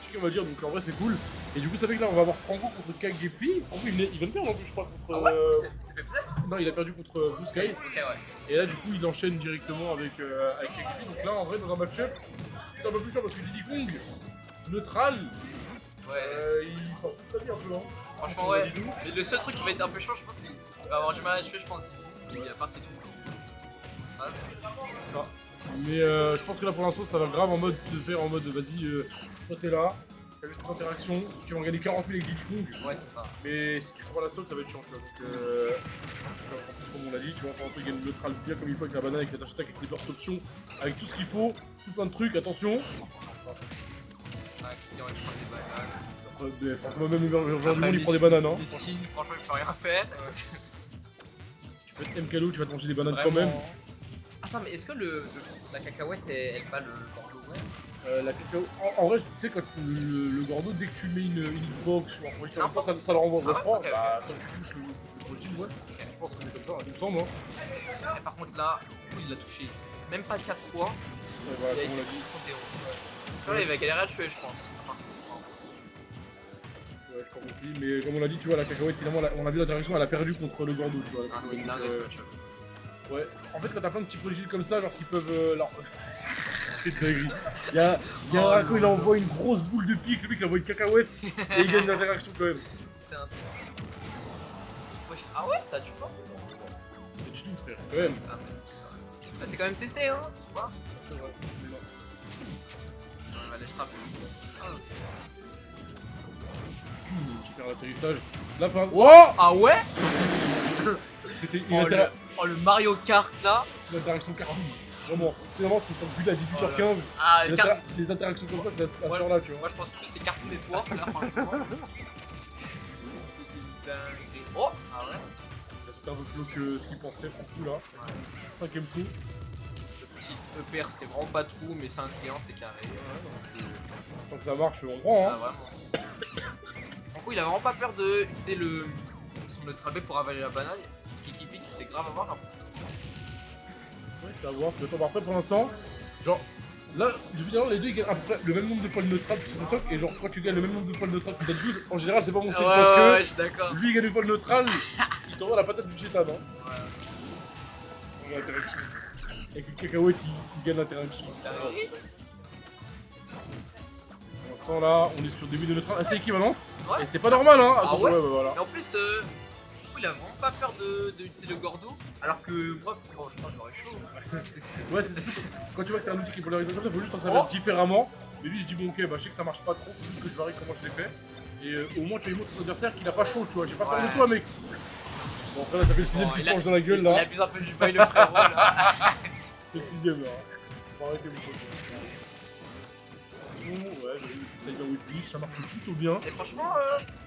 critiqué, on va dire, donc en vrai c'est cool. Et du coup, ça fait que là, on va avoir Franco contre Kagepi. Franco, il vient de perdre en plus, je crois, contre. Ah ouais c'est fait peut-être. Non, il a perdu contre Blue Sky. Ok, ouais. Et là, du coup, il enchaîne directement avec Kagepi. Donc là, en vrai, dans un match-up, c'est un peu plus chiant parce que Diddy Kong, neutral, Ouais. il s'en fout de ta vie un peu, hein. Franchement, ouais. Mais le seul truc qui va être un peu chiant, je pense, c'est qu'il va avoir du mal à tuer, je pense, s'il a pas ses trucs. Se passe. C'est ça. Mais je pense que là, pour l'instant, ça va grave en mode se faire en mode vas-y, toi t'es là, t'as tes interactions, tu vas en gagner 40 000 avec Diddy Kong. Ouais, c'est ça. Mais si tu prends la sauce, ça va être chiant, tu vois. Donc, comme on l'a dit, tu vois, pour l'instant, il gagne le neutral bien comme il faut avec la banane, avec la dash attack, avec les burst options, avec tout ce qu'il faut, tout plein de trucs, attention. C'est un accident, il prend des bananes. Mais franchement, même aujourd'hui, il prend des bananes. Hein. Miskin, franchement, il peut rien faire. Tu peux être MKLO, tu vas te manger des bananes Vraiment. quand même. Attends, mais est-ce que la cacahuète, elle bat le Bordeaux, ouais? La cacao. En vrai, tu sais, quand le Gordo, dès que tu mets une hitbox ou un projectile en même temps, ça le renvoie au restaurant. ok. Bah, quand tu touches le projectile, ouais. Je pense que c'est comme ça, il me semble. Hein. Et par contre, là, il l'a touché même pas 4 fois. Ouais, voilà, Il a comme on essayé l'a de dit. sur son terreau. Tu vois, il va galérer à le tuer, je pense. Enfin, Ouais, je crois aussi. Mais comme on l'a dit, tu vois, la cacahuète, finalement, on a vu l'interaction, elle a perdu contre le Gordo, tu vois. La c'est une cacahuète. dingue ce match. Ouais. En fait, quand t'as plein de petits projectiles comme ça, genre qui peuvent. Alors... c'est une dinguerie. Il y a un Rako, il envoie une grosse boule de pique, le mec il envoie une cacahuète et il gagne l'interaction quand même. C'est un truc. Wesh. Ah ouais, ça tue pas. Et du tout, frère, quand même. Ah, c'est quand même TC, hein, tu vois. C'est vrai. Mais non. On va aller strapper. Qui fait l'atterrissage. La fin. Oh, Ah ouais. c'était Le Mario Kart là. c'est l'interaction cartoon. Vraiment. Finalement, c'est sur le but à 18h15. Ah, Les interactions comme ça, c'est à ce heure-là, tu vois. Moi je pense que c'est Cartoon Network là, franchement. C'est une dinguerie. Oh. Ah ouais. C'était un peu plus haut que ce qu'il pensait, franchement, là. Ouais. 5ème saut. Le petit EPR c'était vraiment pas tout, mais c'est un client, c'est carré. Tant que ça marche, on prend, Ah hein. vraiment. Du coup il a vraiment pas peur de. C'est le trabé pour avaler la banane. Kiki qui se fait grave avoir. Ouais, c'est à voir. Attends, après, pour l'instant, genre, là, depuis tout à l'heure, les deux ils gagnent à peu près le même nombre de fois le neutral que son socle. Et genre, quand tu gagnes le même nombre de fois le neutral que t'as 12, en général, c'est pas bon signe parce que je suis d'accord. lui, il gagne une fois le neutral, il t'envoie la patate du chétan, hein. Ouais. On va l'interaction. Avec une cacahuète, il gagne l'interaction. Pour l'instant, là, on est sur début de neutral assez équivalente. Ouais. Et c'est pas normal, hein. Ah Attention, ouais. ouais, bah, voilà. Et en plus, il a vraiment pas peur d'utiliser le Gordo, alors que moi, je pense que j'aurais chaud. Ouais, c'est quand tu vois que t'as un outil qui est polarisé comme ça, faut juste en servir différemment. Mais lui, il se dit, bon, ok, bah, je sais que ça marche pas trop, faut juste que je varie comment je l'ai fait. Et au moins, tu as une montre à son adversaire qu'il a pas chaud, tu vois. J'ai pas peur de toi, mec. Bon, après, là, ça fait le 6ème qui se mange dans la gueule, là. Il abuse un peu du bail, le frérot, là. C'est le 6ème, là. Bon, arrêtez, vous potes. Sinon, ouais, ça y va with finish, ça marche plutôt bien. Et franchement,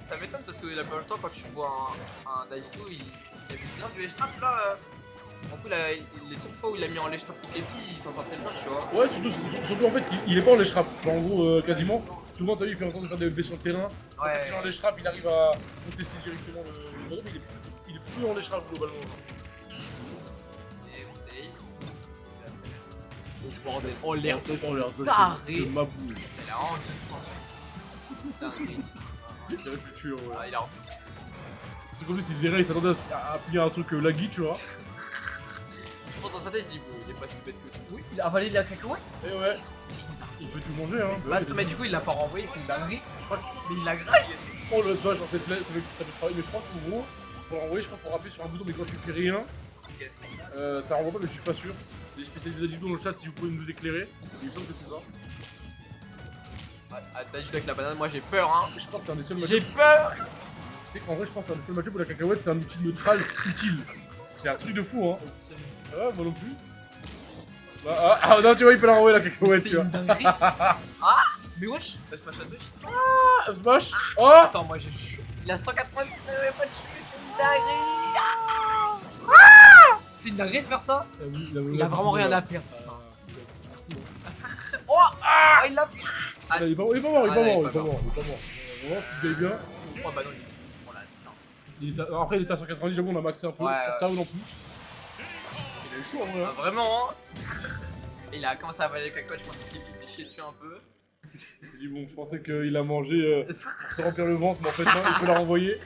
ça m'étonne parce que la plupart du temps, quand tu vois un Dajito, il abuse grave du ledge-trap, là. Du coup, les seules fois où il a mis en ledge-trap et il s'en sortait bien, tu vois. Ouais, surtout en fait, il est pas en ledge trap. Genre, en gros, quasiment. Souvent, t'as vu, il fait en sorte de faire des LB sur le terrain. Sans Ouais. en ledge trap, il arrive à contester directement le ballon, mais il est plus en ledge trap globalement. Et stay. Oh, l'air de taré. ma boule. Elle a vraiment de tension. C'est dingue. Il aurait pu tuer, ouais. Ah, il a C'est comme si il faisait rien, il s'attendait à plier un truc laggy, tu vois. Je pense dans sa tête, il est pas si bête que ça. Oui, il a avalé de la cacahuète. Et ouais, C'est une dinguerie. il peut tout manger, hein. Bah, mais du coup, il l'a pas renvoyé, c'est une dinguerie. Je crois que Mais il l'a graille. oh le vache, genre, ça fait travailler, mais je crois qu'en gros, pour l'envoyer, je crois qu'il faut rappuyer sur un bouton, mais quand tu fais rien, Ok. ça renvoie pas, mais je suis pas sûr. Les spécialistes d'Adibdo dans le chat, si vous pouvez nous éclairer, il me semble que c'est ça. Dajito avec la banane, moi j'ai peur, hein. Je pense que c'est un des seuls J'ai matchs. peur. Tu sais qu'en vrai, je pense que c'est un des seuls matchs où la cacahuète, c'est un outil neutral utile. C'est un truc de fou, hein. Ça va, moi non plus. Ah non, tu vois, il peut la renvoyer la cacahuète, C'est tu vois. une dinguerie. Ah, mais wesh, bah, smash à deux. Ah, smash. Oh. Attends, moi j'ai chaud. Il a 186, mais il avait pas de tuer, c'est une dinguerie. Ah, c'est une dinguerie de faire ça. Il a vraiment rien à perdre. Oh, ah, il l'a pris. Il est pas mort, il est pas mort, il est pas mort. Vraiment, s'il gagne bien. Oh bah non, il est trop là. Après, il était à 190, j'avoue, on a maxé un peu. Ouais, Sur Town en plus. Il est chaud en vrai. Ah, vraiment, hein. Il a commencé à avaler le cacahuète, je pense qu'il s'est chié dessus un peu. Il s'est dit bon, je pensais qu'il a mangé pour se remplir le ventre, mais en fait non, il peut la renvoyer.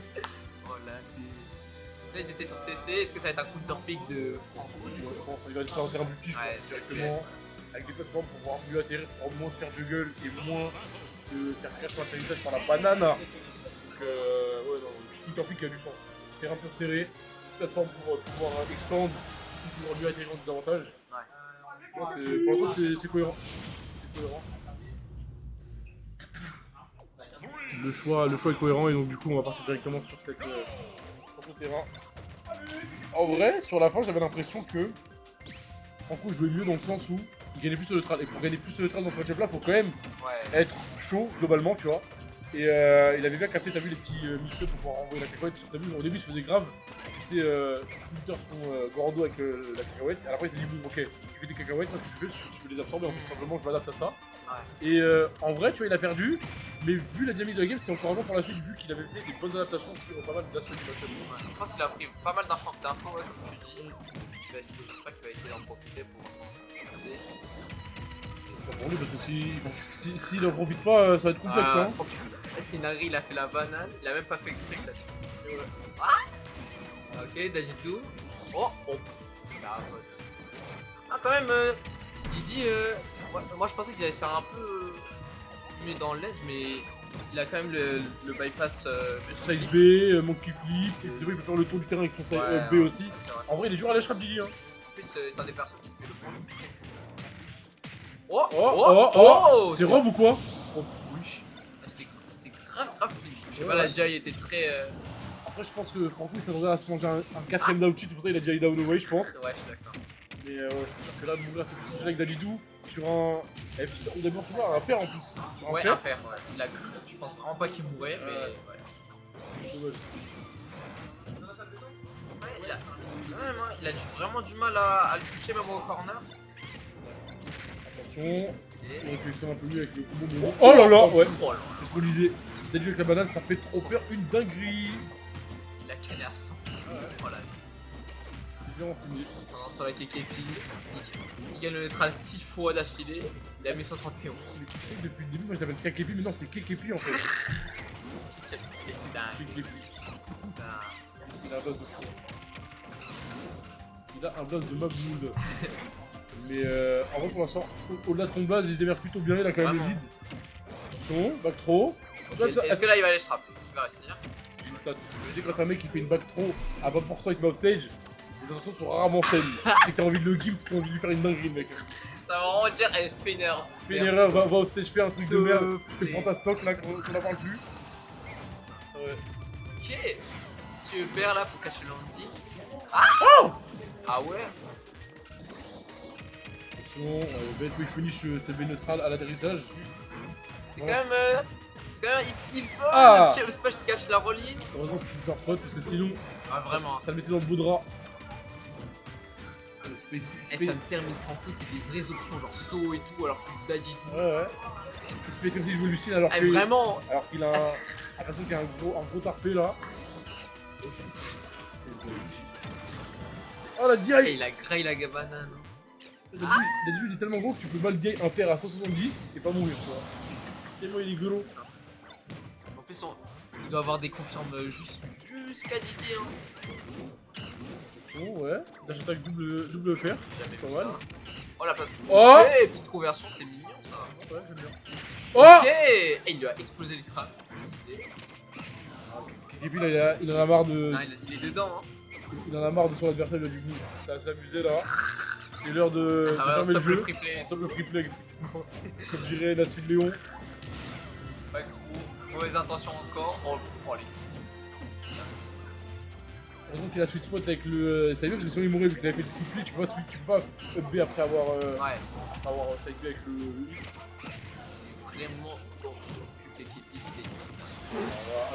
Oh là, là, ils étaient sur TC. Est-ce que ça va être un counter pick de Franco du coup? Je pense qu'il va être sur un terrain plus petit, je Ouais, pense, directement. Avec des plateformes pour pouvoir mieux atterrir, pour moins faire de gueule et moins de faire crash sur l'atterrissage par la banane. Donc ouais, non, tout en plus qui a du sens. Terrain plus serré, plateforme pour pouvoir extendre, pour pouvoir mieux atterrir en désavantage. Ouais. Non, pour l'instant c'est cohérent. C'est cohérent. Le choix est cohérent et donc du coup on va partir directement sur ce terrain. En vrai, sur la fin j'avais l'impression que Franco jouait mieux dans le sens où il gagnait plus sur le neutral. Et pour gagner plus sur le neutral dans ce match-up là, faut quand même être chaud globalement, tu vois. Et il avait bien capté, t'as vu les petits mix-up pour pouvoir envoyer la cacahuète. Parce que t'as vu, au début il se faisait grave. Tu sais, Twitter son Gordo avec la cacahuète. Et après il s'est dit, bon, ok, je fais des cacahuètes, moi ce que je fais, je peux les absorber. En fait, tout simplement, je m'adapte à ça. Ouais. Et en vrai, tu vois, il a perdu. Mais vu la dynamique de la game, c'est encourageant pour la suite, vu qu'il avait fait des bonnes adaptations sur pas mal d'aspects du match-up. Ouais, je pense qu'il a pris pas mal d'infos, ouais, comme tu dis. J'espère qu'il va essayer d'en profiter pour voir comment ça va se passer. J'espère pour lui, parce que s'il en profite pas, ça va être complexe. Hein. Sinari, il a fait la banane, il a même pas fait exprès que la fait. Ah ok, Dajidou. Oh ah, quand même, Didi, moi je pensais qu'il allait se faire un peu fumer dans l'edge, mais il a quand même le bypass. Side B, monkey flip, et puis il peut faire le tour du terrain avec son side B aussi. Vrai, en vrai, il est dur à l'edge Didi. Hein. En plus, c'est un des persos qui c'était le point. C'est Rob ou quoi? Oh oui. C'était grave clean. Je sais pas, la Jai était très. Après, je pense que Franco il s'attendait à se manger un 4ème down c'est pour ça qu'il a déjà eu down away, je pense. Ouais, je suis d'accord. Mais ouais, c'est sûr que là, de mourir, c'est plus avec Dadidou sur un. On a bien souvent un fer en plus. Sur un Ouais, fer. un fer, ouais. Je pense vraiment pas qu'il mourrait, mais ouais. Dommage. Ouais, il a vraiment du mal à le toucher, même au corner. Attention. Okay. On réflexion un peu mieux avec le combo de... Oh là là, ouais. Oh là. C'est ce qu'on disait. Dadidou avec la banane, ça fait trop peur, une dinguerie. Il a calé à 100. Voilà. C'est bien renseigné. Pendant ce temps, avec Kekepi, il gagne le neutral 6 fois d'affilée. Il a mis 71. Mais tu sais que depuis le début, moi je l'appelle Kakepi, mais non, c'est Kekepi en fait. C'est dingue. Kekepi. Il a un buzz de fou. Il a un buzz de Magmoud. Mais en vrai, pour l'instant, au-delà de son buzz, il se démerde plutôt bien. Il a quand même le lead. Attention, back throw. Est-ce que là il va aller strap? Est-ce qu'il va réussir? J'ai une stat. Tu sais, quand un mec qui fait une back throw à 20% avec offstage, les intentions sont rarement saines. C'est que t'as envie de le gimp, c'est que t'as envie de lui faire une dinguerie, mec. Ça va vraiment dire, elle fait une erreur. Fais une erreur, va offstage, fais un truc de merde. Je te prends ta stock là, qu'on n'en parle plus. Ouais. Ok. Tu perds là pour cacher l'anti. Ah ouais. Attention, bête wave punish, c'est le neutral à l'atterrissage. C'est quand même. Il peut le petit splash qui cache la rolling. Heureusement c'est sur pote parce que sinon. Vraiment. Ça le mettait dans le beau drap. Et ça me termine Franco, il fait des vraies options genre saut et tout alors qu'il joue Daddy. Ouais. Space comme si je jouais Lucine alors qu'il vraiment. Alors qu'il a l'impression qu'il a un gros tarpé là. C'est beau. Oh la DI. Et il a graillé la banane. Daddy il est tellement gros que tu peux mal DI un fer à 170 et pas mourir, tu vois. Tellement il est gros. En plus il doit avoir des confirmes jusqu'à Didier. Ouais, dash attaque double fer, c'est pas mal. Oh la plateforme. Oh petite conversion, c'est mignon ça. Ouais, j'aime bien. Ok. Et il lui a explosé le crâne, c'est stylé. Et puis là, il en a marre de. Ah, il est dedans. Hein. Il en a marre de son adversaire, il a du coup. Ça s'est amusé là. C'est l'heure de fermer le jeu. Stop le free play, exactement. Comme dirait Nassim Léon. Pas trop. Mauvaise intention encore. Oh les sous. Heureusement qu'il a sweet spot avec le side B parce que sinon il mourrait vu qu'il avait fait du coup de play, tu peux pas up B après avoir side B avec le hit. Vraiment dans son cul qui c'est.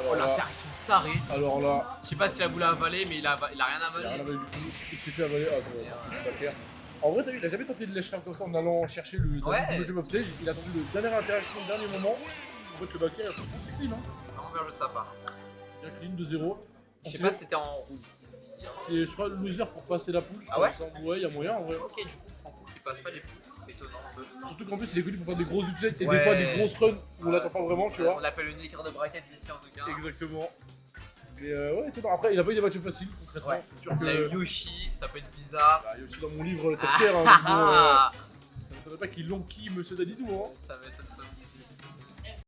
Oh l'interaction tarée. Alors là. Je sais pas ce qu'il a voulu avaler mais il a rien avalé. Il a rien avalé du tout. Il s'est fait avaler. Ah attends, en vrai t'as vu, il a jamais tenté de lâcher comme ça en allant chercher le jump off stage. Il a tenté le dernière interaction au dernier moment. En fait le back air c'est clean hein. Vraiment bien joué de sa part. Bien clean de 0. Je sais pas si c'était en rouge. Et je crois loser pour passer la push. Ah ouais? Ouais, y'a moyen en vrai. Ok, du coup, Franco qui passe pas les poules. étonnant un peu. Surtout qu'en plus, il est connu pour faire des gros upsets et Ouais. des fois des grosses runs où on l'attend pas vraiment, tu vois. On l'appelle une écart de brackets ici en tout cas. Exactement. Mais ouais, étonnant. Après, il a pas eu des matchs faciles, concrètement. Ouais. C'est sûr Il y a eu que. Yoshi, ça peut être bizarre. Bah, il y a aussi dans mon livre le top tier, hein, donc bon, Ah, ça m'étonnerait pas qu'ils l'ont qui, Monsieur Dadidou, hein. ça m'étonne pas.